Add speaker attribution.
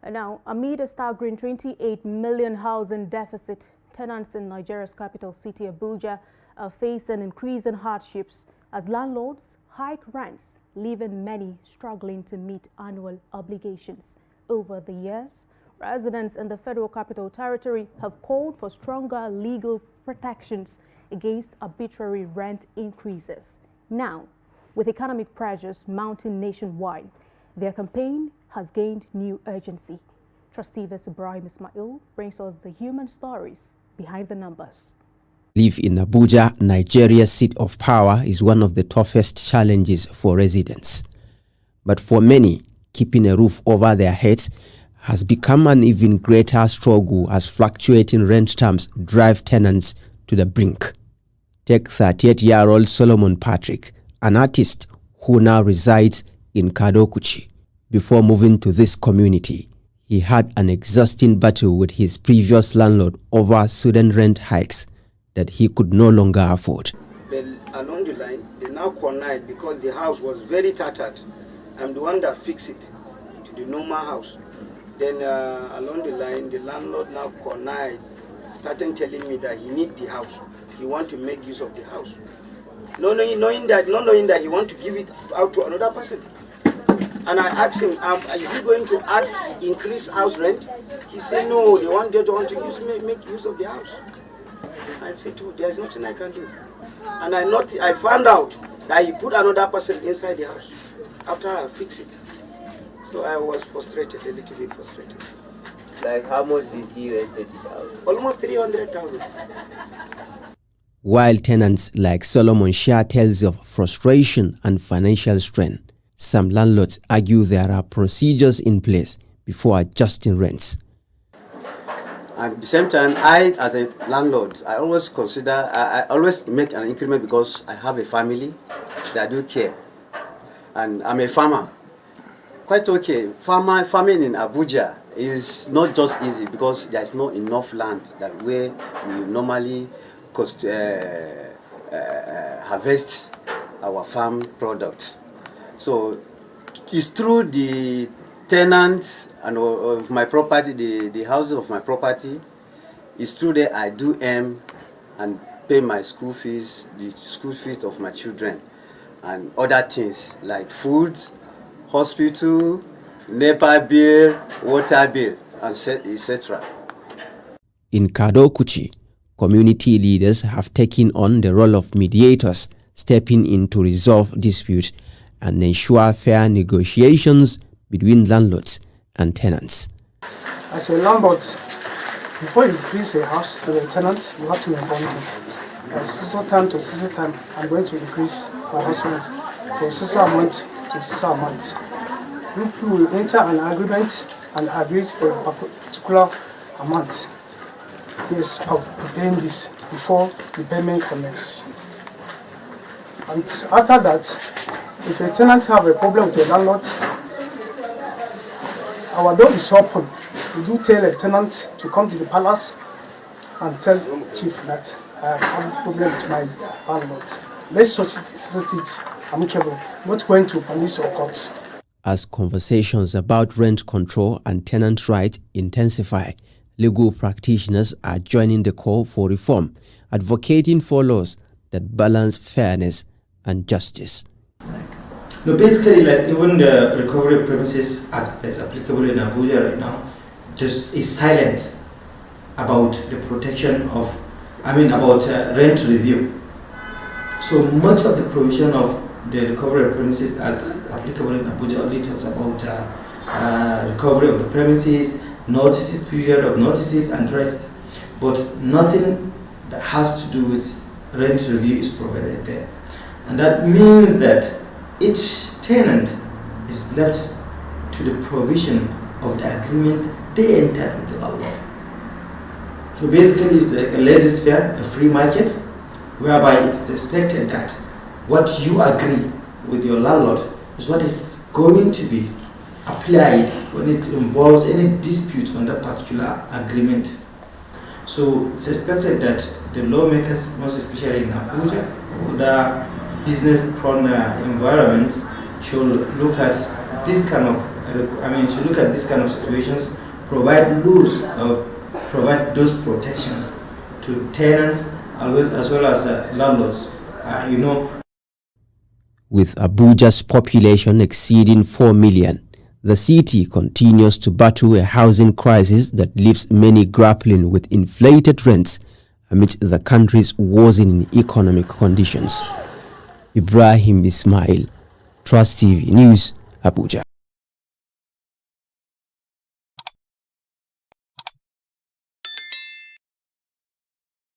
Speaker 1: And now, amid a staggering 28 million housing deficit, tenants in Nigeria's capital city, Abuja, are facing increasing hardships as landlords hike rents, leaving many struggling to meet annual obligations. Over the years, residents in the Federal Capital Territory have called for stronger legal protections against arbitrary rent increases. Now, with economic pressures mounting nationwide, their campaign has gained new urgency. Trustee Ibrahim Ismail brings us the human stories behind the numbers.
Speaker 2: Live in Abuja, Nigeria's seat of power, is one of the toughest challenges for residents. But for many, keeping a roof over their heads has become an even greater struggle as fluctuating rent terms drive tenants to the brink. Take 38-year-old Solomon Patrick, an artist who now resides in Kadokuchi. Before moving to this community, he had an exhausting battle with his previous landlord over sudden rent hikes that he could no longer afford.
Speaker 3: But along the line, they now connived because the house was very tattered. I'm the one that fixed it to the normal house. Then along the line, the landlord now connived, started telling me that he need the house. He want to make use of the house. Not knowing that he want to give it out to another person. And I asked him, is he going to increase house rent? He said, no, they want to make use of the house. I said, oh, there's nothing I can do. And I found out that he put another person inside the house after I fixed it. So I was frustrated, a little bit frustrated.
Speaker 4: Like how much did he rent it out?
Speaker 3: Almost 300,000.
Speaker 2: While tenants like Solomon share tales of frustration and financial strain, some landlords argue there are procedures in place before adjusting rents.
Speaker 3: And at the same time, I, as a landlord, I always make an increment because I have a family that do care. And I'm a farmer. Quite okay. Farming in Abuja is not just easy because there's not enough land that where we normally harvest our farm products. So it's through the tenants and of my property, the houses of my property, it's through there I do earn and pay my school fees, the school fees of my children, and other things like food, hospital, NEPA bill, water bill, and etc.
Speaker 2: In Kadokuchi, community leaders have taken on the role of mediators, stepping in to resolve disputes and ensure fair negotiations between landlords and tenants.
Speaker 5: As a landlord, before you increase a house to the tenant, you have to inform them. At so time to so time, I'm going to increase my house rent from so amount to so amount. You will enter an agreement and agree for a particular amount. Yes, I'll be paying this before the payment commences. And after that, if a tenant have a problem with a landlord, our door is open. We do tell a tenant to come to the palace and tell chief that I have a problem with my landlord. Let's sort it amicable, not going to police or courts.
Speaker 2: As conversations about rent control and tenant rights intensify, legal practitioners are joining the call for reform, advocating for laws that balance fairness and justice.
Speaker 6: No, basically, like even the Recovery of Premises Act that's applicable in Abuja right now, just is silent about the protection of, about rent review. So much of the provision of the Recovery of Premises Act applicable in Abuja only talks about recovery of the premises, notices, period of notices, and rest. But nothing that has to do with rent review is provided there. And that means that each tenant is left to the provision of the agreement they entered with the landlord. So basically it's like a laissez-faire, a free market, whereby it is expected that what you agree with your landlord is what is going to be applied when it involves any dispute on that particular agreement. So it's expected that the lawmakers, most especially in Abuja, or the business-prone environments, should look at this kind of should look at these kind of situations, provide rules, provide those protections to tenants as well as landlords.
Speaker 2: With Abuja's population exceeding 4 million, the city continues to battle a housing crisis that leaves many grappling with inflated rents amid the country's worsening economic conditions. Ibrahim Ismail, Trust TV News, Abuja.